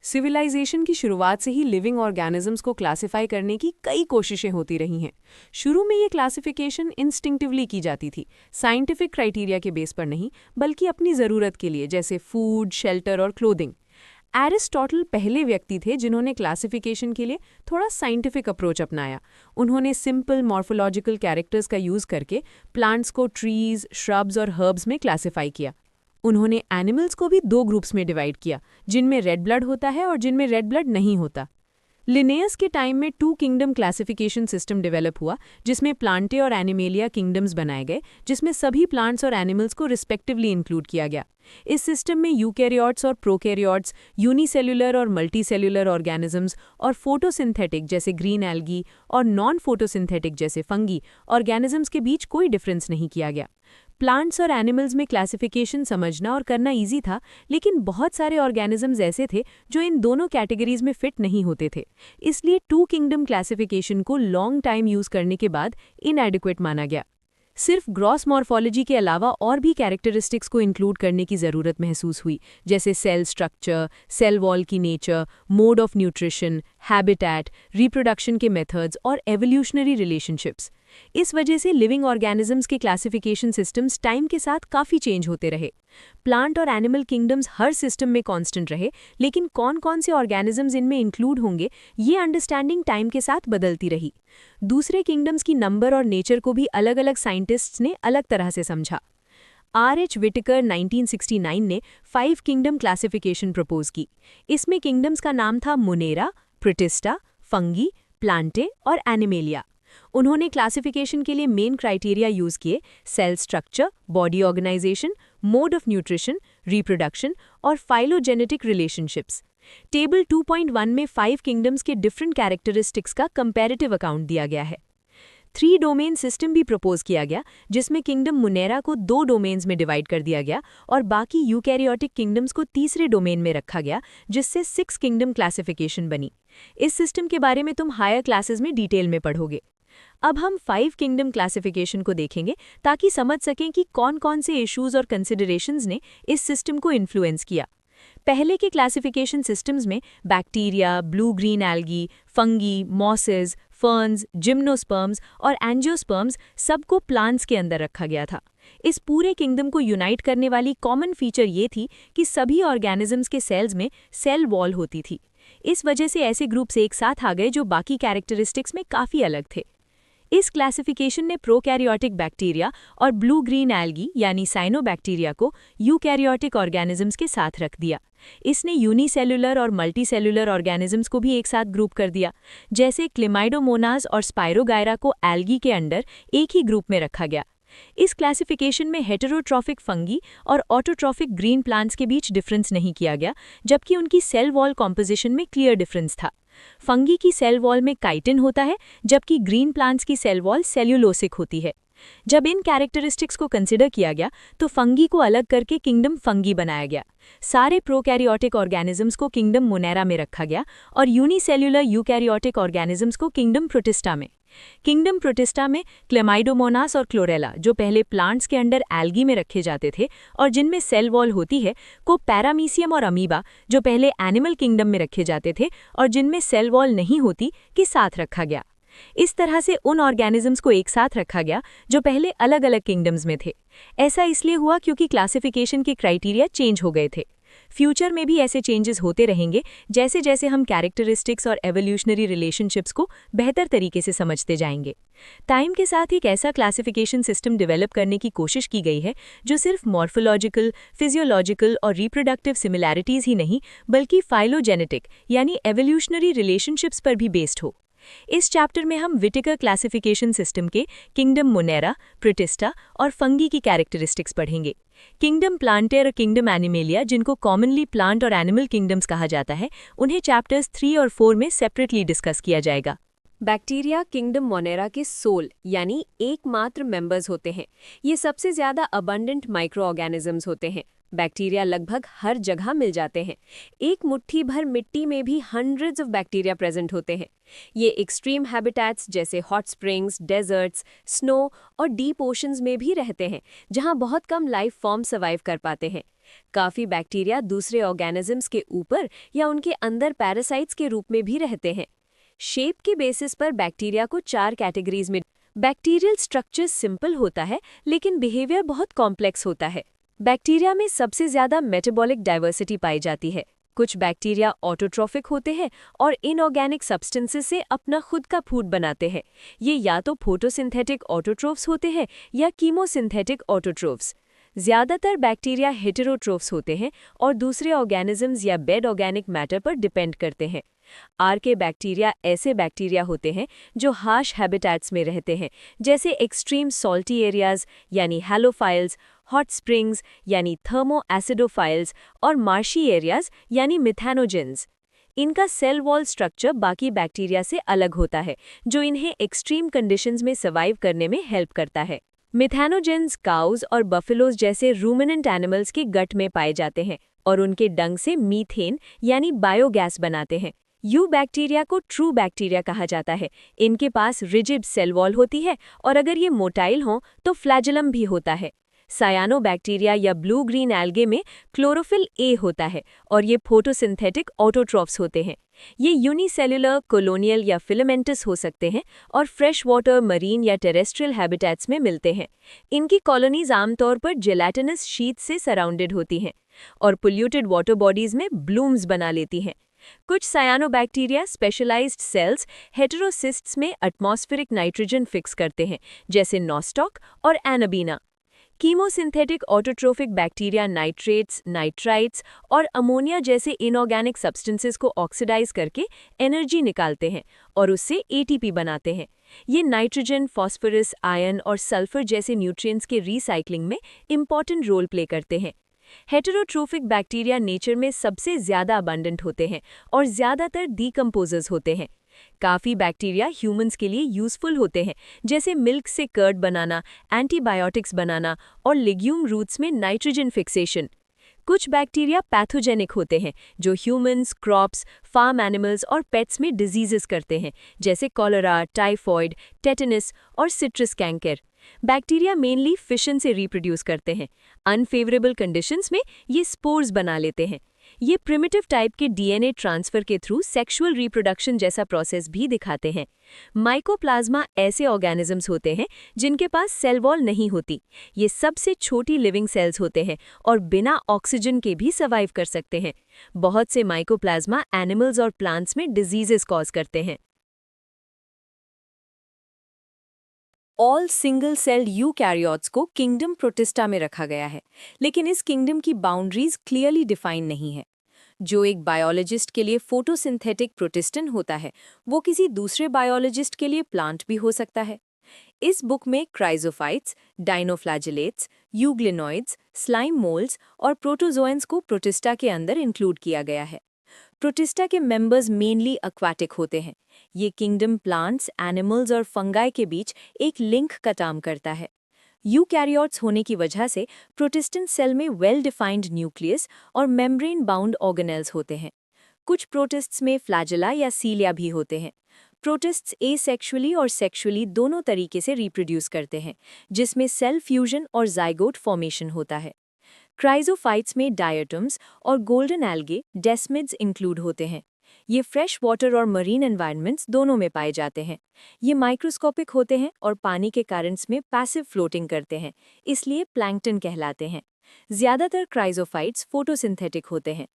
Civilisation की शुरुआत से ही लिविंग ऑर्गेनिजम्स को क्लासिफाई करने की कई कोशिशें होती रही हैं। शुरू में ये क्लासिफिकेशन इंस्टिंक्टिवली की जाती थी, साइंटिफिक क्राइटेरिया के बेस पर नहीं, बल्कि अपनी ज़रूरत के लिए, जैसे फूड, शेल्टर और क्लोथिंग। एरिस्टोटल पहले व्यक्ति थे जिन्होंने क्लासिफिकेशन के लिए थोड़ा साइंटिफिक अप्रोच अपनाया। उन्होंने सिंपल मॉर्फोलॉजिकल कैरेक्टर्स का यूज़ करके प्लांट्स को ट्रीज, श्रब्स और हर्ब्स में क्लासिफाई किया। उन्होंने एनिमल्स को भी दो ग्रुप्स में डिवाइड किया, जिनमें रेड ब्लड होता है और जिनमें रेड ब्लड नहीं होता। लिनेयस के टाइम में two kingdom classification system develop हुआ, जिसमें प्लांटे और एनिमेलिया किंगडम्स बनाए गए, जिसमें सभी प्लांट्स और एनिमल्स को रिस्पेक्टिवली इंक्लूड किया गया। इस सिस्टम में यूकैरियोट्स और प्रोकैरियोट्स, यूनिसेल्युलर और मल्टीसेल्युलर ऑर्गेनिजम्स और फोटोसिंथेटिक जैसे ग्रीन एल्गी और नॉन फोटोसिंथेटिक जैसे फंगी ऑर्गेनिजम्स के बीच कोई डिफरेंस नहीं किया गया। प्लांट्स और एनिमल्स में क्लासिफिकेशन समझना और करना इजी था, लेकिन बहुत सारे ऑर्गेनिजम्स ऐसे थे जो इन दोनों कैटेगरीज में फिट नहीं होते थे। इसलिए टू किंगडम क्लासिफिकेशन को लॉन्ग टाइम यूज़ करने के बाद इनएडिक्वेट माना गया। सिर्फ ग्रॉस मॉर्फोलॉजी के अलावा और भी कैरेक्टरिस्टिक्स को इंक्लूड करने की ज़रूरत महसूस हुई, जैसे सेल स्ट्रक्चर, सेल वॉल की nature, mode of nutrition, habitat, reproduction के मेथड्स और एवोल्यूशनरी रिलेशनशिप्स। इस वजह से लिविंग ऑर्गेनिजम्स के क्लासिफिकेशन सिस्टम्स टाइम के साथ काफ़ी चेंज होते रहे। प्लांट और एनिमल किंगडम्स हर सिस्टम में कांस्टेंट रहे, लेकिन कौन-कौन से ऑर्गेनिजम्स इनमें इंक्लूड होंगे, ये अंडरस्टैंडिंग टाइम के साथ बदलती रही। दूसरे किंगडम्स की नंबर और नेचर को भी अलग-अलग साइंटिस्ट्स ने अलग तरह से समझा। R.H. विटिकर 1969 ने 5 किंगडम क्लासिफिकेशन प्रपोज की। इसमें किंगडम्स का नाम था मोनेरा, प्रोटिस्टा, फंगी, प्लांटे और एनिमेलिया। उन्होंने क्लासिफिकेशन के लिए मेन क्राइटेरिया यूज़ किए: cell structure, body organisation, mode of nutrition, reproduction और फाइलोजेनेटिक रिलेशनशिप्स। टेबल 2.1 में 5 किंगडम्स के डिफरेंट कैरेक्टरिस्टिक्स का कंपैरेटिव अकाउंट दिया गया है। 3 डोमेन सिस्टम भी प्रपोज किया गया, जिसमें किंगडम मुनेरा को 2 डोमेन्स में डिवाइड कर दिया गया और बाकी यूकैरियोटिक किंगडम्स को तीसरे डोमेन में रखा गया, जिससे 6 किंगडम क्लासिफिकेशन बनी। इस सिस्टम के बारे में तुम हायर क्लासेस में डिटेल में पढ़ोगे। अब हम 5 किंगडम क्लासिफिकेशन को देखेंगे, ताकि समझ सकें कि कौन-कौन से इश्यूज और कंसिडरेशंस ने इस सिस्टम को इन्फ्लुएंस किया। पहले के क्लासिफिकेशन सिस्टम्स में bacteria, blue green algae, fungi, mosses, ferns, gymnosperms और एंजियोस्पर्म्स सबको प्लांट्स के अंदर रखा गया था। इस पूरे किंगडम को यूनाइट करने वाली कॉमन फीचर ये थी कि सभी ऑर्गेनिजम्स के सेल्स में सेल वॉल होती थी। इस वजह से ऐसे ग्रुप्स एक साथ आ गए जो बाकी कैरेक्टरिस्टिक्स में काफ़ी अलग थे। इस क्लासिफिकेशन ने प्रोकैरियोटिक बैक्टीरिया और ब्लू ग्रीन एल्गी यानी साइनोबैक्टीरिया को यूकैरियोटिक ऑर्गेनिजम्स के साथ रख दिया। इसने यूनिसेल्युलर और मल्टीसेल्युलर ऑर्गेनिजम्स को भी एक साथ ग्रुप कर दिया, जैसे क्लेमाइडोमोनास और स्पाइरोगायरा को एल्गी के अंडर एक ही ग्रुप में रखा गया। इस क्लासिफिकेशन में हेटेरोट्रॉफिक फंगी और ऑटोट्रॉफिक ग्रीन प्लांट्स के बीच डिफरेंस नहीं किया गया, जबकि उनकी सेल वॉल कॉम्पोजिशन में क्लियर डिफरेंस था। फंगी की सेल वॉल में काइटिन होता है, जबकि ग्रीन प्लांट्स की सेल वॉल सेल्यूलोसिक होती है। जब इन कैरेक्टरिस्टिक्स को कंसिडर किया गया तो फंगी को अलग करके किंगडम फंगी बनाया गया। सारे प्रोकैरियोटिक ऑर्गेनिजम्स को किंगडम मोनेरा में रखा गया और यूनिसेल्युलर यूकैरियोटिक ऑर्गेनिजम्स को किंगडम प्रोटिस्टा में। किंगडम प्रोटिस्टा में क्लेमाइडोमोनास और क्लोरेला, जो पहले प्लांट्स के अंडर एल्गी में रखे जाते थे और जिनमें सेल वॉल होती है, को पैरामीशियम और अमीबा, जो पहले एनिमल किंगडम में रखे जाते थे और जिनमें सेल वॉल नहीं होती, के साथ रखा गया। इस तरह से उन ऑर्गेनिजम्स को एक साथ रखा गया जो पहले अलग अलग किंगडम्स में थे। ऐसा इसलिए हुआ क्योंकि क्लासिफिकेशन के क्राइटेरिया चेंज हो गए थे। फ्यूचर में भी ऐसे चेंजेस होते रहेंगे, जैसे जैसे हम कैरेक्टरिस्टिक्स और एवोल्यूशनरी रिलेशनशिप्स को बेहतर तरीके से समझते जाएंगे। टाइम के साथ एक ऐसा क्लासिफिकेशन सिस्टम डेवलप करने की कोशिश की गई है जो सिर्फ मॉर्फोलॉजिकल, फिजियोलॉजिकल और रिप्रोडक्टिव सिमिलैरिटीज़ ही नहीं, बल्कि फाइलोजेनेटिक यानी एवोल्यूशनरी रिलेशनशिप्स पर भी बेस्ड हो। इस चैप्टर में हम विटिकर क्लासिफिकेशन सिस्टम के किंगडम मोनेरा, प्रोटिस्टा और फंगी की कैरेक्टरिस्टिक्स पढ़ेंगे। किंगडम प्लांटे और किंगडम एनिमेलिया, जिनको कॉमनली प्लांट और एनिमल किंगडम्स कहा जाता है, उन्हें चैप्टर्स 3 और 4 में सेपरेटली डिस्कस किया जाएगा। बैक्टीरिया किंगडम मोनेरा के सोल यानी एकमात्र मेंबर्स होते हैं। ये सबसे ज़्यादा अबंडेंट माइक्रो ऑर्गेनिजम्स होते हैं। बैक्टीरिया लगभग हर जगह मिल जाते हैं। एक मुट्ठी भर मिट्टी में भी हंड्रेड्स ऑफ बैक्टीरिया प्रेजेंट होते हैं। ये एक्सट्रीम हैबिटेट्स जैसे हॉट स्प्रिंग्स, डेजर्ट्स, स्नो और डीप ओशंस में भी रहते हैं, जहां बहुत कम लाइफ फॉर्म सर्वाइव कर पाते हैं। काफ़ी बैक्टीरिया दूसरे ऑर्गेनिजम्स के ऊपर या उनके अंदर पैरासाइट्स के रूप में भी रहते हैं। शेप के बेसिस पर बैक्टीरिया को 4 कैटेगरीज में बैक्टीरियल स्ट्रक्चर सिंपल होता है, लेकिन बिहेवियर बहुत कॉम्प्लेक्स होता है। बैक्टीरिया में सबसे ज़्यादा मेटाबॉलिक डाइवर्सिटी पाई जाती है। कुछ बैक्टीरिया ऑटोट्रॉफिक होते हैं और इनऑर्गेनिक सब्सटेंसेस से अपना खुद का फूड बनाते हैं। ये या तो फोटोसिंथेटिक ऑटोट्रोफ्स होते हैं या कीमोसिंथेटिक ऑटोट्रोफ्स। ज़्यादातर बैक्टीरिया हेटेरोट्रोफ्स होते हैं और दूसरे ऑर्गेनिजम्स या बेड ऑर्गेनिक मैटर पर डिपेंड करते हैं। आर्के बैक्टीरिया ऐसे बैक्टीरिया होते हैं जो हार्श हैबिटेट्स में रहते हैं, जैसे एक्सट्रीम सॉल्टी एरियाज यानी हैलोफाइल्स, हॉट स्प्रिंग्स यानी थर्मो एसिडोफाइल्स और मार्शी एरियाज यानी मिथैनोजेंस। इनका सेल वॉल स्ट्रक्चर बाकी बैक्टीरिया से अलग होता है, जो इन्हें एक्सट्रीम कंडीशंस में सर्वाइव करने में हेल्प करता है। मिथैनोजेंस काउज और बफेलोज जैसे रूमिनेंट एनिमल्स के गट में पाए जाते हैं और उनके डंग से मीथेन यानी बायोगैस बनाते हैं। यू बैक्टीरिया को ट्रू बैक्टीरिया कहा जाता है। इनके पास रिजिड सेल वॉल होती है और अगर ये मोटाइल हों तो फ्लैजेलम भी होता है। सायानोबैक्टीरिया या ब्लू ग्रीन एल्गे में क्लोरोफिल ए होता है और ये फोटोसिंथेटिक ऑटोट्रॉफ्स होते हैं। ये यूनिसेल्युलर, कोलोनियल या फिलामेंटस हो सकते हैं और फ्रेश वाटर, मरीन या टेरेस्ट्रियल हैबिटेट्स में मिलते हैं। इनकी कॉलोनीज आमतौर पर जेलेटिनस शीट से सराउंडेड होती हैं और पोल्यूटेड वाटर बॉडीज में ब्लूम्स बना लेती हैं। कुछ सायानोबैक्टीरिया स्पेशलाइज्ड सेल्स हेटेरोसिस्ट्स में एटमॉस्फेरिक नाइट्रोजन फिक्स करते हैं, जैसे नॉस्टॉक और anabaena. Chemosynthetic autotrophic bacteria nitrates, nitrites और अमोनिया जैसे इनऑर्गेनिक सब्सटेंसेस को ऑक्सीडाइज करके एनर्जी निकालते हैं और उससे एटीपी बनाते हैं। ये नाइट्रोजन, फॉस्फोरस, आयरन और सल्फर जैसे न्यूट्रिएंट्स के रीसाइक्लिंग में इंपॉर्टेंट रोल प्ले करते हैं। हेटेरोट्रोफिक बैक्टीरिया नेचर में सबसे ज़्यादा अबंडेंट होते हैं और ज़्यादातर डीकम्पोजर्स होते हैं। काफ़ी बैक्टीरिया ह्यूमंस के लिए यूज़फुल होते हैं, जैसे मिल्क से कर्ड बनाना, एंटीबायोटिक्स बनाना और लेग्यूम रूट्स में नाइट्रोजन फिक्सेशन। कुछ बैक्टीरिया पैथोजेनिक होते हैं जो ह्यूमंस, क्रॉप्स, फार्म एनिमल्स और पेट्स में डिजीजेस करते हैं, जैसे कॉलरा, टाइफॉइड, टेटनस और citrus canker. Bacteria mainly fission से रिप्रोड्यूस करते हैं। अनफेवरेबल कंडीशंस में ये स्पोर्स बना लेते हैं। ये प्रिमिटिव टाइप के डीएनए ट्रांसफर के थ्रू सेक्सुअल रिप्रोडक्शन जैसा प्रोसेस भी दिखाते हैं। माइकोप्लाज्मा ऐसे ऑर्गेनिजम्स होते हैं जिनके पास सेल वॉल नहीं होती। ये सबसे छोटी लिविंग सेल्स होते हैं और बिना ऑक्सीजन के भी सर्वाइव कर सकते हैं। बहुत से माइकोप्लाज्मा एनिमल्स और प्लांट्स में डिजीजेस कॉज करते हैं। ऑल सिंगल सेल्ड यूकैरियोट्स को किंगडम प्रोटिस्टा में रखा गया है, लेकिन इस किंगडम की बाउंड्रीज क्लियरली डिफाइन नहीं है। जो एक बायोलॉजिस्ट के लिए फोटोसिंथेटिक प्रोटिस्टन होता है, वो किसी दूसरे बायोलॉजिस्ट के लिए प्लांट भी हो सकता है। इस बुक में chrysophytes, dinoflagellates, euglenoids, slime moulds और प्रोटोजोएंस को प्रोटिस्टा के अंदर इंक्लूड किया गया है। प्रोटिस्टा के मेंबर्स मेनली एक्वाटिक होते हैं। ये किंगडम प्लांट्स, एनिमल्स और फंगाई के बीच एक लिंक का काम करता है। यूकैरियोट्स होने की वजह से प्रोटिस्टन सेल में वेल डिफाइंड न्यूक्लियस और मेम्ब्रेन बाउंड ऑर्गेनेल्स होते हैं। कुछ प्रोटिस्ट्स में फ्लैजेला या सीलिया भी होते हैं। प्रोटिस्ट्स एसेक्सुअली और सेक्सुअली दोनों तरीके से रिप्रोड्यूस करते हैं, जिसमें सेल फ्यूजन और जाइगोट फॉर्मेशन होता है। क्राइजोफाइट्स में डायटम्स और गोल्डन एल्गे, डेस्मिड्स इंक्लूड होते हैं। ये फ्रेश वाटर और मरीन एनवायरनमेंट्स दोनों में पाए जाते हैं। ये माइक्रोस्कोपिक होते हैं और पानी के करंट्स में पैसिव फ्लोटिंग करते हैं, इसलिए प्लैंकटन कहलाते हैं। ज़्यादातर क्राइजोफाइट्स फोटोसिंथेटिक होते हैं।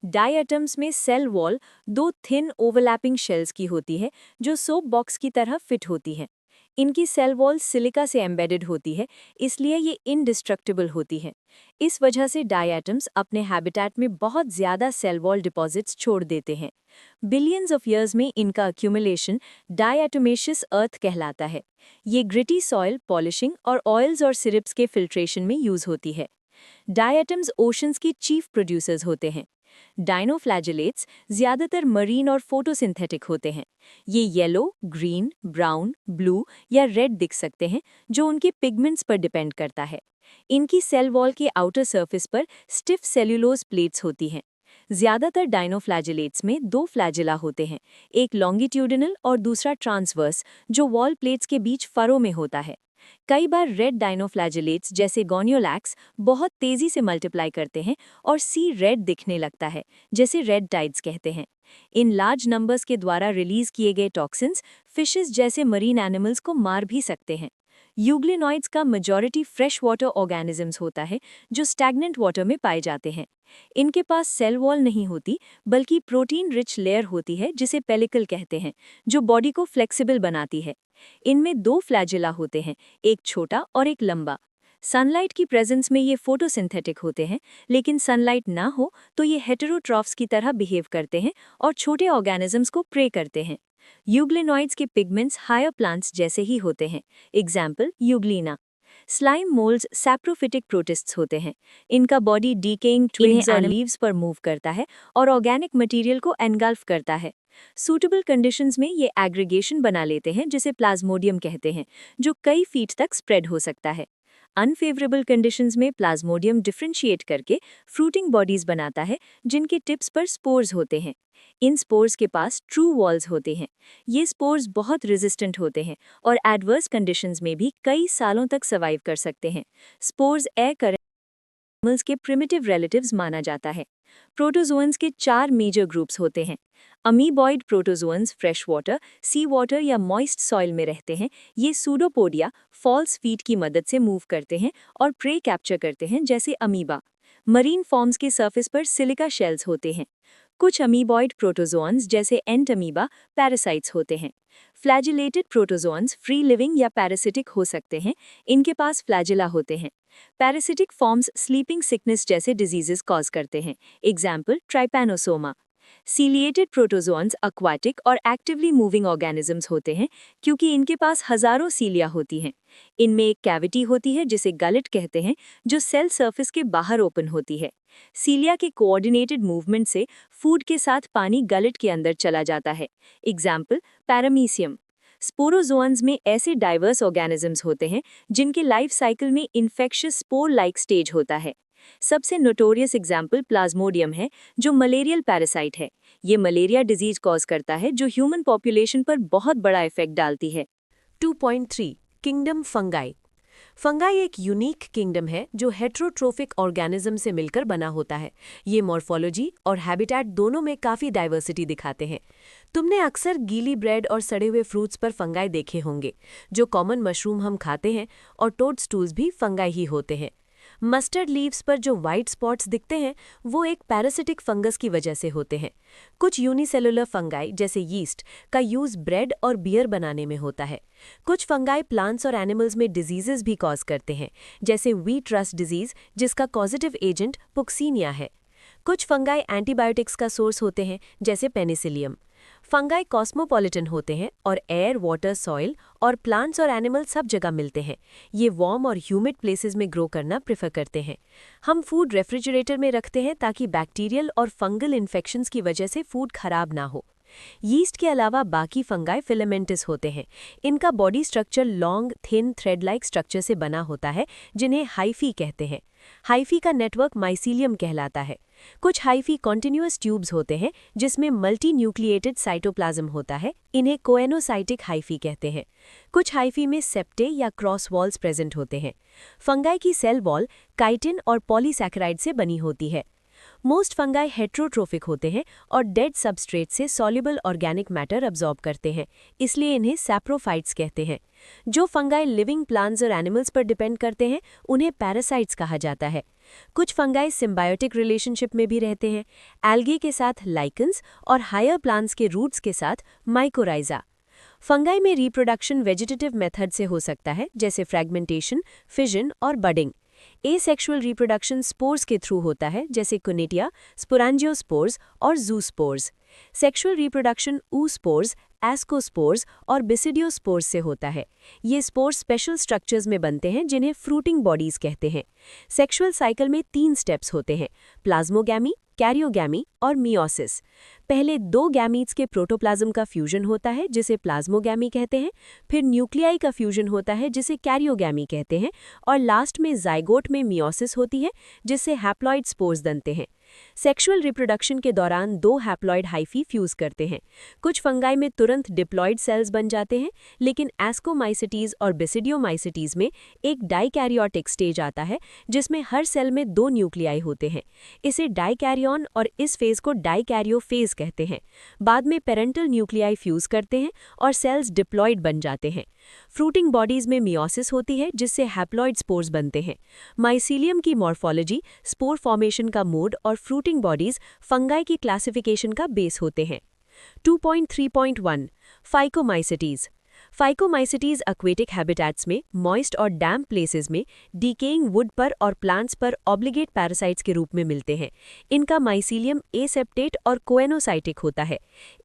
डायटम्स में cell wall 2 thin overlapping shells की होती है, जो सोप बॉक्स की तरह फिट होती हैं। इनकी सेल वॉल सिलिका से एम्बेडेड होती है, इसलिए ये इनडिस्ट्रक्टिबल होती है। इस वजह से डायटम्स अपने हैबिटेट में बहुत ज़्यादा सेल वॉल डिपॉजिट्स छोड़ देते हैं। बिलियंस ऑफ ईयर्स में इनका अक्यूमुलेशन डायटोमेशियस अर्थ कहलाता है। ये ग्रिटी सॉइल, पॉलिशिंग और ऑयल्स और सिरप्स के फिल्ट्रेशन में यूज़ होती है। डायटम्स ओशंस के चीफ प्रोड्यूसर्स होते हैं। डाइनोफ्लैजिलेट्स ज़्यादातर मरीन और फोटोसिंथेटिक होते हैं। ये येलो, ग्रीन, ब्राउन, ब्लू या रेड दिख सकते हैं, जो उनके पिगमेंट्स पर डिपेंड करता है। इनकी सेल वॉल के आउटर सरफेस पर स्टिफ सेल्यूलोज प्लेट्स होती हैं। ज़्यादातर डाइनोफ्लैजिलेट्स में 2 फ्लैजिला होते हैं, एक लॉन्गिट्यूडिनल और दूसरा ट्रांसवर्स, जो वॉल प्लेट्स के बीच फरों में होता है। कई बार रेड डाइनोफ्लैजेलेट्स जैसे गोनियोलैक्स बहुत तेजी से मल्टीप्लाई करते हैं और सी रेड दिखने लगता है, जैसे रेड टाइड्स कहते हैं। इन लार्ज नंबर्स के द्वारा रिलीज किए गए टॉक्सिन्स फिशेस जैसे मरीन एनिमल्स को मार भी सकते हैं। यूग्लिनॉइड्स का मेजॉरिटी फ्रेश वाटर ऑर्गेनिजम्स होता है जो स्टैग्नेंट वाटर में पाए जाते हैं। इनके पास सेल वॉल नहीं होती, बल्कि प्रोटीन रिच लेयर होती है जिसे पेलिकल कहते हैं, जो बॉडी को फ्लेक्सिबल बनाती है। इनमें दो फ्लैजिला होते हैं, एक छोटा और एक लंबा। सनलाइट की प्रेजेंस में ये फोटोसिंथेटिक होते हैं, लेकिन सनलाइट ना हो तो ये हेटेरोट्रॉफ्स की तरह बिहेव करते हैं और छोटे ऑर्गेनिजम्स को प्रे करते हैं। यूग्लिनॉइड्स के पिगमेंट्स हायर प्लांट्स जैसे ही होते हैं, example Euglena. Slime moulds saprophytic प्रोटिस्ट्स होते हैं। इनका बॉडी डीकेइंग ट्विग्स और लीव्स पर मूव करता है और ऑर्गेनिक मटेरियल को एनगल्फ करता है। सूटेबल कंडीशंस में ये एग्रीगेशन बना लेते हैं जिसे प्लाज्मोडियम कहते हैं, जो कई फीट तक स्प्रेड हो सकता है। अनफेवरेबल कंडीशंस में प्लाज्मोडियम डिफरेंशिएट करके फ्रूटिंग बॉडीज बनाता है जिनके टिप्स पर स्पोर्स होते हैं। इन स्पोर्स के पास ट्रू वॉल्स होते हैं। ये स्पोर्स बहुत रेजिस्टेंट होते हैं और एडवर्स कंडीशंस में भी कई सालों तक सर्वाइव कर सकते हैं। स्पोर्स एयर करंट एनिमल्स के प्रिमिटिव रिलेटिव्स माना जाता है। प्रोटोजोअन्स के 4 मेजर ग्रुप्स होते हैं। अमीबॉइड प्रोटोजोअन्स फ्रेश वाटर, सी वाटर या मॉइस्ट सॉइल में रहते हैं। ये सूडोपोडिया फॉल्स फीट की मदद से मूव करते हैं और प्रे कैप्चर करते हैं, जैसे अमीबा। मरीन फॉर्म्स के सरफेस पर सिलिका शेल्स होते हैं। कुछ अमीबॉइड प्रोटोजोअन्स जैसे एंट अमीबा पैरासाइट्स होते हैं। फ्लैजिलेटेड प्रोटोजोअन्स फ्री लिविंग या पैरासिटिक हो सकते हैं। इनके पास फ्लैजिला होते हैं। पैरासिटिक फॉर्म्स स्लीपिंग सिकनेस जैसे डिजीजेस कॉज करते हैं, example trypanosoma. Ciliated protozoans aquatic और एक्टिवली मूविंग ऑर्गेनिजम्स होते हैं क्योंकि इनके पास हजारों सीलिया होती हैं। इनमें एक कैविटी होती है जिसे गलेट कहते हैं, जो सेल सरफेस के बाहर ओपन होती है। सीलिया के कोऑर्डिनेटेड मूवमेंट से फूड के साथ पानी गलेट के अंदर चला जाता है, एग्जाम्पल पैरामीशियम। स्पोरोजोअन्स में ऐसे डाइवर्स ऑर्गेनिजम्स होते हैं जिनके लाइफ साइकिल में इन्फेक्शियस स्पोर लाइक स्टेज होता है। सबसे नोटोरियस एग्जाम्पल प्लाज्मोडियम है, जो मलेरियल पैरासाइट है। ये मलेरिया डिजीज कॉज करता है जो ह्यूमन पॉपुलेशन पर बहुत बड़ा इफेक्ट डालती है। 2.3 किंगडम फंगाई। फंगाई एक यूनिक किंगडम है जो हेट्रोट्रोफिक ऑर्गेनिज्म से मिलकर बना होता है। ये मॉर्फोलॉजी और हैबिटेट दोनों में काफ़ी डाइवर्सिटी दिखाते हैं। तुमने अक्सर गीली ब्रेड और सड़े हुए फ्रूट्स पर फंगाई देखे होंगे, जो कॉमन मशरूम हम खाते हैं, और टोडस्टूल्स भी फंगाई ही होते हैं। मस्टर्ड लीव्स पर जो वाइट स्पॉट्स दिखते हैं वो एक पैरासिटिक फंगस की वजह से होते हैं। कुछ यूनिसेलुलर फंगाई जैसे यीस्ट का यूज ब्रेड और बियर बनाने में होता है। कुछ फंगाई प्लांट्स और एनिमल्स में डिजीजेस भी कॉज करते हैं, जैसे व्हीट रस्ट डिजीज जिसका कॉजेटिव एजेंट पुक्सीनिया है। कुछ फंगाई एंटीबायोटिक्स का सोर्स होते हैं, जैसे पेनिसिलियम। फंगाई कॉस्मोपॉलिटन होते हैं और एयर, वाटर, सॉइल और प्लांट्स और एनिमल सब जगह मिलते हैं। ये वार्म और ह्यूमिड प्लेसेस में ग्रो करना प्रेफर करते हैं। हम फूड रेफ्रिजरेटर में रखते हैं ताकि बैक्टीरियल और फंगल इन्फेक्शंस की वजह से फूड खराब ना हो। यीस्ट के अलावा बाकी फंगाई फिलामेंटस होते हैं। इनका body structure long, thin, thread like structure से बना होता है, जिन्हें हाइफी कहते हैं। हाइफी का नेटवर्क माइसीलियम कहलाता है। कुछ हाइफी कॉन्टिन्यूअस ट्यूब्स होते हैं जिसमें मल्टी न्यूक्लिएटेड साइटोप्लाज्म होता है। इन्हें कोएनोसाइटिक हाइफी कहते हैं। कुछ हाइफी में सेप्टे या क्रॉस वॉल्स प्रेजेंट होते हैं। फंगाई की सेल वॉल काइटिन और पॉलीसैकेराइड से बनी होती है। मोस्ट फंगाई हेट्रोट्रोफिक होते हैं और डेड सबस्ट्रेट से सॉल्युबल ऑर्गेनिक मैटर अब्जॉर्ब करते हैं, इसलिए इन्हें सैप्रोफाइट्स कहते हैं। जो फंगाई लिविंग प्लांट्स और एनिमल्स पर डिपेंड करते हैं उन्हें पैरासाइट्स कहा जाता है। कुछ फंगाई सिम्बायोटिक रिलेशनशिप में भी रहते हैं, एल्गी के साथ लाइकन्स और हायर प्लांट्स के रूट्स के साथ माइकोराइजा। फंगाई में रिप्रोडक्शन वेजिटेटिव मेथड से हो सकता है, जैसे फ्रैगमेंटेशन, फिजन और बडिंग। एसेक्सुअल रिप्रोडक्शन स्पोर्स के थ्रू होता है, जैसे कोनिटिया, स्पोरांजियोस्पोर्स और zoospores. Sexual reproduction oospores, ascospores और बेसिडियोस्पोर्स से होता है। ये स्पोर्स स्पेशल स्ट्रक्चर्स में बनते हैं जिन्हें फ्रूटिंग बॉडीज कहते हैं। सेक्सुअल साइकिल में 3 स्टेप्स होते हैं, प्लाज्मोगैमी, कैरियोगैमी और मियोसिस। पहले 2 गैमीट्स के प्रोटोप्लाज्म का फ्यूजन होता है, जिसे प्लाज्मोगैमी कहते हैं। फिर न्यूक्लियाई का फ्यूजन होता है, जिसे कैरियोगैमी कहते हैं। और लास्ट में जाइगोट में मियोसिस होती है, जिससे हैप्लॉइड स्पोर्स बनते हैं। सेक्सुअल रिप्रोडक्शन के दौरान दो हैप्लॉइड हाइफी फ्यूज करते हैं। कुछ फंगाई में तुरंत डिप्लॉइड सेल्स बन जाते हैं, लेकिन एस्कोमाइसिटीज और बेसिडियोमाइसिटीज में एक डाइकैरियोटिक स्टेज आता है जिसमें हर सेल में दो न्यूक्लियाई होते हैं। इसे डाइकैरियन और इस फेज को डाइकैरियोफेज कहते हैं। बाद में पेरेंटल न्यूक्लियाई फ्यूज करते हैं और सेल्स डिप्लॉइड बन जाते हैं। फ्रूटिंग बॉडीज में मियोसिस होती है जिससे हैप्लॉइड स्पोर्स बनते हैं। माइसीलियम की मॉर्फोलॉजी, स्पोर फॉर्मेशन का मोड और फ्रूटिंग बॉडीज फंगाई की क्लासिफिकेशन का बेस होते हैं। 2.3.1 फाइकोमाइसिटीज। फाइकोमाइसिटीज एक्वेटिक हैबिटेट्स में मॉइस्ट और डैम्प प्लेसेस में डीकेइंग वुड पर और प्लांट्स पर ऑब्लिगेट पैरासाइट्स के रूप में मिलते हैं। इनका माइसीलियम एसेप्टेट और कोएनोसाइटिक होता है।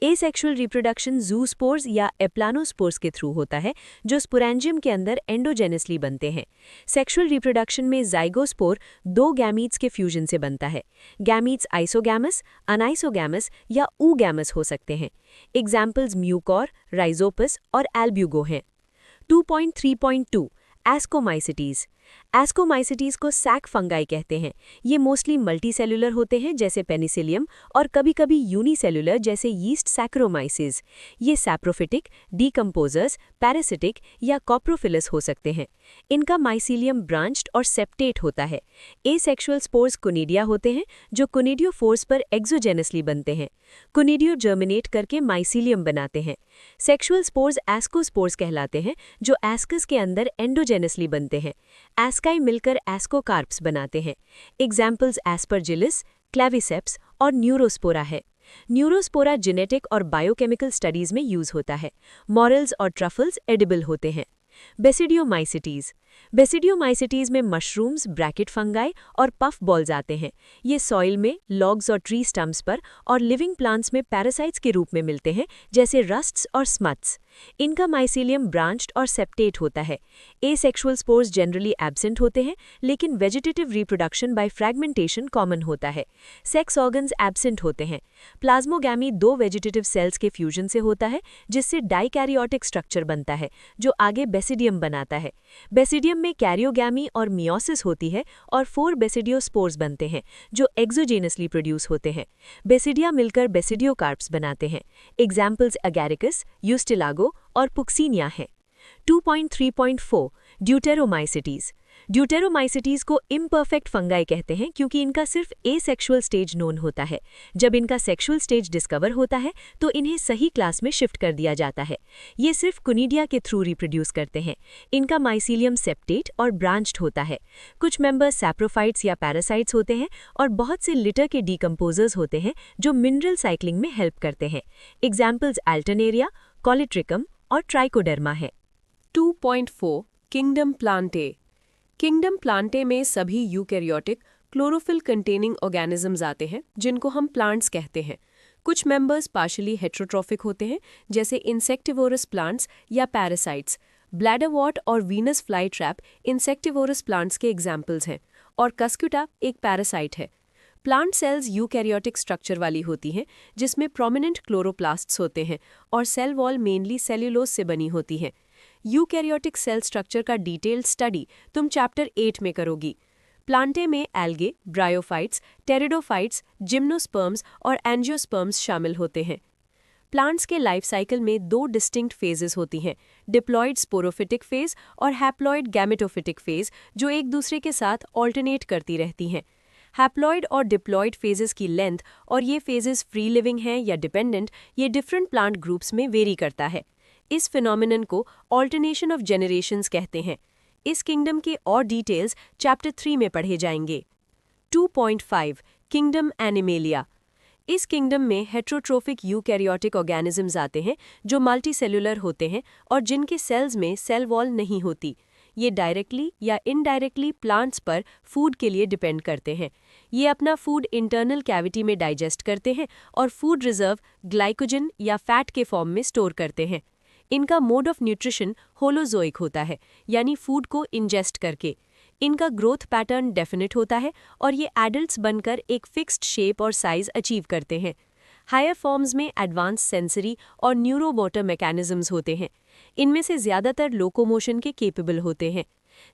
एसेक्सुअल रिप्रोडक्शन जूस्पोर्स या एप्लानोस्पोर्स के थ्रू होता है जो स्पोरेंजियम के अंदर एंडोजेनसली बनते हैं। सेक्सुअल रिप्रोडक्शन में जाइगोस्पोर दो गैमीट्स के फ्यूजन से बनता है। गैमीट्स आइसोगैमस, अनाइसोगैमस या ऊगैमस हो सकते हैं। एग्जाम्पल्स म्यूकोर, राइजोपस और एल्ब्यूगो हैं। 2.3.2 एस्कोमाइसिटीज। एस्कोमाइसिटीज को सैक फंगाई कहते हैं। ये मोस्टली मल्टीसेलुलर होते हैं जैसे पेनिसिलियम और कभी-कभी यूनिसेलुलर जैसे यीस्ट सैक्रोमाइसिस। ये सैप्रोफिटिक, डीकम्पोजर्स, पैरासिटिक या कॉप्रोफिलस हो सकते हैं। इनका माइसीलियम ब्रांच्ड और सेप्टेट होता है। एसेक्सुअल स्पोर्स कोनिडिया होते हैं जो कोनिडियोफोर्स पर एक्सोजेनसली बनते हैं। कोनिडियो जर्मिनेट करके माइसीलियम बनाते हैं। सेक्सुअल स्पोर्स एस्कोस्पोर्स कहलाते हैं जो एस्कस के अंदर एंडोजेनसली बनते हैं। एस्काई मिलकर एस्कोकार्प्स बनाते हैं। एग्जाम्पल्स एस्परजिलिस, क्लेविसेप्स और न्यूरोस्पोरा है। न्यूरोस्पोरा जेनेटिक और बायोकेमिकल स्टडीज में यूज होता है। मॉरल्स और ट्रफल्स एडिबल होते हैं। बेसिडियोमाइसिटीज। बेसिडियोमाइसिटीज में मशरूम्स, ब्रैकेट फंगाई और पफ बॉल्स आते हैं। ये सॉइल में, लॉग्स और ट्री स्टम्प्स पर और लिविंग प्लांट्स में पैरासाइट्स के रूप में मिलते हैं जैसे रस्ट्स और स्मट्स। इनका माइसीलियम ब्रांच्ड और सेप्टेट होता है। एसेक्सुअल स्पोर्स जनरली एब्सेंट होते हैं, लेकिन vegetative reproduction by fragmentation common होता है। सेक्स ऑर्गन्स एब्सेंट होते हैं। प्लाज्मोगैमी दो वेजिटेटिव सेल्स के फ्यूजन से होता है जिससे डाइकैरियोटिक स्ट्रक्चर बनता है जो आगे बेसिडियम बनाता है। बेसिडियम में कैरियोगैमी और मियोसिस होती है और 4 बेसिडियोस्पोर्स बनते हैं जो एक्सोजेनसली प्रोड्यूस होते हैं। बेसिडिया मिलकर बेसिडियोकार्प्स बनाते हैं। एग्जाम्पल्स एगैरिकस, यूस्टिलागो और पुक्सीनिया है। 2.3.4 ड्यूटेरोमाइसिटीज। ड्यूटेरोमाइसिटीज को इम्परफेक्ट फंगाई कहते हैं क्योंकि इनका सिर्फ एसेक्सुअल स्टेज नोन होता है। जब इनका सेक्सुअल स्टेज डिस्कवर होता है तो इन्हें सही क्लास में शिफ्ट कर दिया जाता है। ये सिर्फ कोनिडिया के थ्रू रिप्रोड्यूस करते हैं। इनका माइसीलियम सेप्टेट और ब्रांच्ड होता है। कुछ मेंबर्स सैप्रोफाइट्स या पैरासाइट्स होते हैं और बहुत से लिटर के डीकम्पोजर्स होते हैं जो मिनरल साइक्लिंग में हेल्प करते हैं। एग्जाम्पल्स अल्टरनेरिया, कॉलिट्रिकम और ट्राइकोडर्मा है। 2.4 किंगडम प्लांटे। किंगडम प्लांटे में सभी यूकैरियोटिक क्लोरोफिल कंटेनिंग ऑर्गेनिजम्स आते हैं जिनको हम प्लांट्स कहते हैं। कुछ मेंबर्स पार्शियली हेट्रोट्रॉफिक होते हैं जैसे इंसेक्टिवोरस प्लांट्स या पैरासाइट्स। ब्लैडरवॉर्ट और Venus fly trap insectivorous plants के एग्जाम्पल्स हैं और कस्क्यूटा एक पैरासाइट है। प्लांट सेल्स यूकैरियोटिक स्ट्रक्चर वाली होती हैं जिसमें प्रोमिनेंट क्लोरोप्लास्ट्स होते हैं और सेल वॉल मेनली सेल्यूलोज से बनी होती हैं। यूकैरियोटिक सेल स्ट्रक्चर का डिटेल्ड स्टडी तुम चैप्टर 8 में करोगी। प्लांटे में एल्गे, ब्रायोफाइट्स, टेरिडोफाइट्स, जिम्नोस्पर्म्स और एंजियोस्पर्म्स शामिल होते हैं। प्लांट्स के लाइफ साइकिल में 2 डिस्टिंक्ट फेजेस होती हैं, डिप्लॉइड स्पोरोफिटिक फेज और हैप्लॉइड गैमेटोफिटिक फेज, जो एक दूसरे के साथ ऑल्टरनेट करती रहती हैं। हैप्लॉइड और डिप्लॉइड फेजेस की लेंथ और ये फेजेस फ्री लिविंग हैं या डिपेंडेंट, ये डिफरेंट प्लांट ग्रुप्स में वेरी करता है। इस फिनोमिनन को ऑल्टरनेशन ऑफ जेनरेशंस कहते हैं। इस किंगडम के और डिटेल्स चैप्टर 3 में पढ़े जाएंगे। 2.5 किंगडम एनिमेलिया। इस किंगडम में हेट्रोट्रोफिक यूकैरियोटिक ऑर्गेनिजम्स आते हैं जो मल्टीसेलुलर होते हैं और जिनके सेल्स में सेल वॉल नहीं होती। ये डायरेक्टली या इनडायरेक्टली प्लांट्स पर फूड के लिए डिपेंड करते हैं। ये अपना फूड इंटरनल कैविटी में डाइजेस्ट करते हैं और फूड रिजर्व ग्लाइकोजन या फैट के फॉर्म में स्टोर करते हैं। इनका मोड ऑफ न्यूट्रिशन होलोजोइक होता है, यानी फूड को इंजेस्ट करके। इनका ग्रोथ पैटर्न डेफिनेट होता है और ये एडल्ट्स बनकर एक फिक्स्ड शेप और साइज अचीव करते हैं। हायर फॉर्म्स में एडवांस सेंसरी और न्यूरोमोटर मैकेनिज्म्स होते हैं। इनमें से ज़्यादातर लोकोमोशन के केपेबल होते हैं।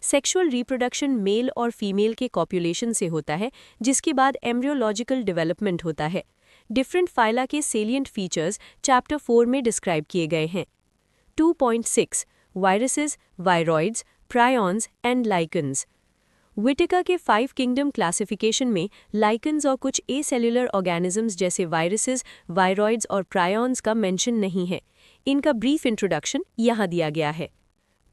सेक्सुअल रिप्रोडक्शन मेल और फीमेल के कॉपुलेशन से होता है, जिसके बाद एम्ब्रियोलॉजिकल डेवलपमेंट होता है। डिफरेंट फाइला के सेलिएंट फीचर्स चैप्टर 4 में डिस्क्राइब किए गए हैं। 2.6 viruses, viroids, prions and lichens. Whittaker के 5 किंगडम क्लासिफिकेशन में लाइकन्स और कुछ एसेल्युलर ऑर्गेनिजम्स जैसे वायरसेस, वायरॉइड्स और प्रायॉन्स का मेंशन नहीं है। इनका ब्रीफ इंट्रोडक्शन यहाँ दिया गया है।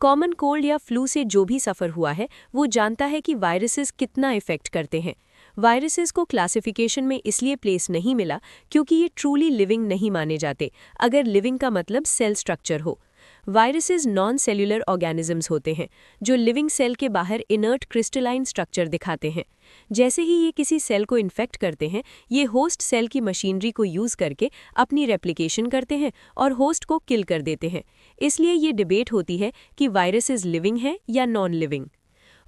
कॉमन कोल्ड या फ्लू से जो भी सफ़र हुआ है वो जानता है कि वायरसेस कितना इफेक्ट करते हैं। वायरसेस को क्लासिफिकेशन में इसलिए प्लेस नहीं मिला क्योंकि ये ट्रूली लिविंग नहीं माने जाते, अगर लिविंग का मतलब सेल स्ट्रक्चर हो। वायरसेस नॉन सेल्युलर ऑर्गेनिजम्स होते हैं जो लिविंग सेल के बाहर इनर्ट क्रिस्टलाइन स्ट्रक्चर दिखाते हैं। जैसे ही ये किसी सेल को इन्फेक्ट करते हैं, ये होस्ट सेल की मशीनरी को यूज़ करके अपनी रेप्लिकेशन करते हैं और होस्ट को किल कर देते हैं। इसलिए ये डिबेट होती है कि वायरसेस लिविंग हैं या नॉन लिविंग।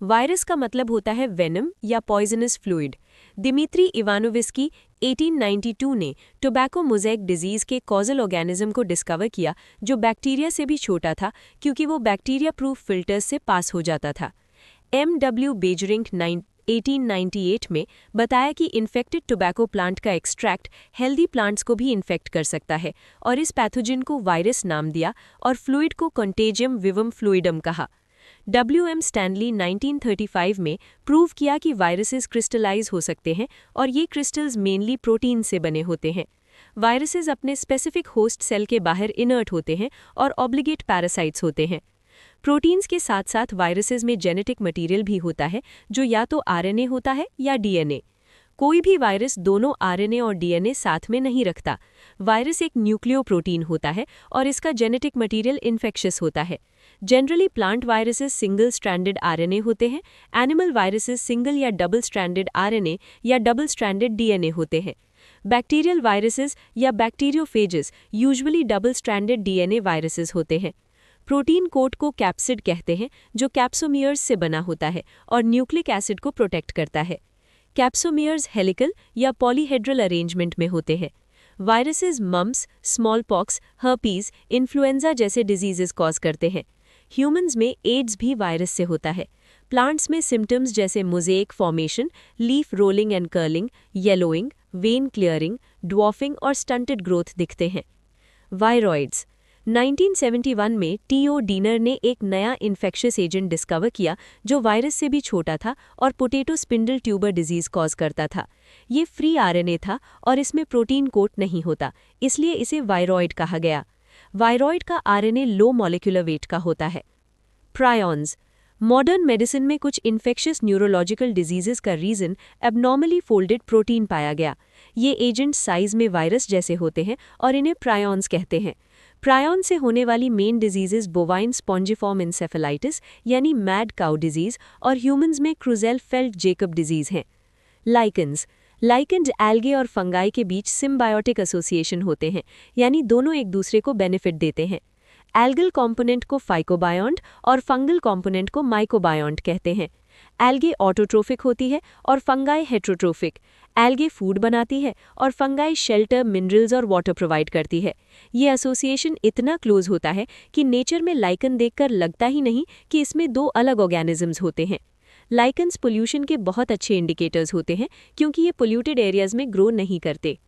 वायरस का मतलब होता है वेनम या पॉइजनस फ्लूइड। दिमित्री इवानोविस्की 1892 ने टोबैको मोज़ेक डिजीज़ के कॉजल ऑर्गेनिज्म को डिस्कवर किया, जो बैक्टीरिया से भी छोटा था क्योंकि वो बैक्टीरिया प्रूफ फिल्टर्स से पास हो जाता था। M.W. बेजरिंग 1898 में बताया कि इन्फेक्टेड टोबैको प्लांट का एक्सट्रैक्ट हेल्दी प्लांट्स को भी इन्फेक्ट कर सकता है और इस पैथोजन को वायरस नाम दिया और फ्लूइड को कंटेजियम विवम फ्लूइडम कहा। W.M. स्टैनली 1935 में प्रूव किया कि वायरसेस क्रिस्टलाइज हो सकते हैं और ये क्रिस्टल्स मेनली प्रोटीन से बने होते हैं। वायरसेस अपने स्पेसिफिक होस्ट सेल के बाहर इनर्ट होते हैं और ऑब्लिगेट पैरासाइट्स होते हैं। प्रोटीन्स के साथ साथ वायरसेस में जेनेटिक मटेरियल भी होता है जो या तो RNA होता है या DNA। कोई भी वायरस दोनों RNA और DNA साथ में नहीं रखता। वायरस एक न्यूक्लियोप्रोटीन होता है और इसका जेनेटिक मटेरियल इन्फेक्शियस होता है। Generally plant viruses single stranded RNA होते हैं, एनिमल वायरसेस सिंगल या डबल स्ट्रैंडेड RNA या डबल स्ट्रैंडेड DNA होते हैं। बैक्टीरियल वायरसेस या bacteriophages usually double stranded DNA viruses होते हैं। प्रोटीन कोट को कैप्सिड कहते हैं, जो कैप्सोमियर्स से बना होता है और न्यूक्लिक एसिड को प्रोटेक्ट करता है। कैप्सोमियर्स हेलिकल या पॉलीहेड्रल अरेंजमेंट में होते हैं। Viruses mumps, small pox, herpes, influenza जैसे डिजीजेस कॉज करते हैं। ह्यूमंस में एड्स भी वायरस से होता है। प्लांट्स में सिम्टम्स जैसे mosaic formation, leaf rolling and curling, yellowing, when clearing, dwarfing और स्टंटेड ग्रोथ दिखते हैं। वायरॉइड्स 1971 में T.O. डीनर ने एक नया इन्फेक्शियस एजेंट डिस्कवर किया जो वायरस से भी छोटा था और potato spindle tuber disease cause करता था। ये फ्री RNA था और इसमें प्रोटीन कोट नहीं होता, इसलिए इसे वायरॉइड कहा गया। वायरॉइड का RNA लो मॉलिक्यूलर वेट का होता है। प्रायॉन्स मॉडर्न मेडिसिन में कुछ इन्फेक्शियस न्यूरोलॉजिकल डिजीजेस का रीज़न एबनॉर्मली फोल्डेड प्रोटीन पाया गया। ये एजेंट साइज में वायरस जैसे होते हैं और इन्हें प्रायॉन्स कहते हैं। प्रायॉन से होने वाली main diseases bovine spongiform encephalitis यानी मैड काउ डिजीज और ह्यूमंस में क्रूजेल-फेल्ट जेकब डिजीज हैं। लाइकन्स लाइकेंड एल्गे और फंगाई के बीच सिम्बायोटिक एसोसिएशन होते हैं, यानी दोनों एक दूसरे को बेनिफिट देते हैं। एल्गल कॉम्पोनेंट को फाइकोबायोन्ट और फंगल कॉम्पोनेंट को माइकोबायोन्ट कहते हैं। एल्गे ऑटोट्रोफिक होती है और फंगाई हेट्रोट्रोफिक। एल्गे फूड बनाती है और फंगाई शेल्टर, मिनरल्स और वाटर प्रोवाइड करती है। ये एसोसिएशन इतना क्लोज होता है कि नेचर में लाइकन देखकर लगता ही नहीं कि इसमें दो अलग ऑर्गेनिजम्स होते हैं। लाइकन्स पोल्यूशन के बहुत अच्छे इंडिकेटर्स होते हैं क्योंकि ये पोल्यूटेड एरियाज में ग्रो नहीं करते।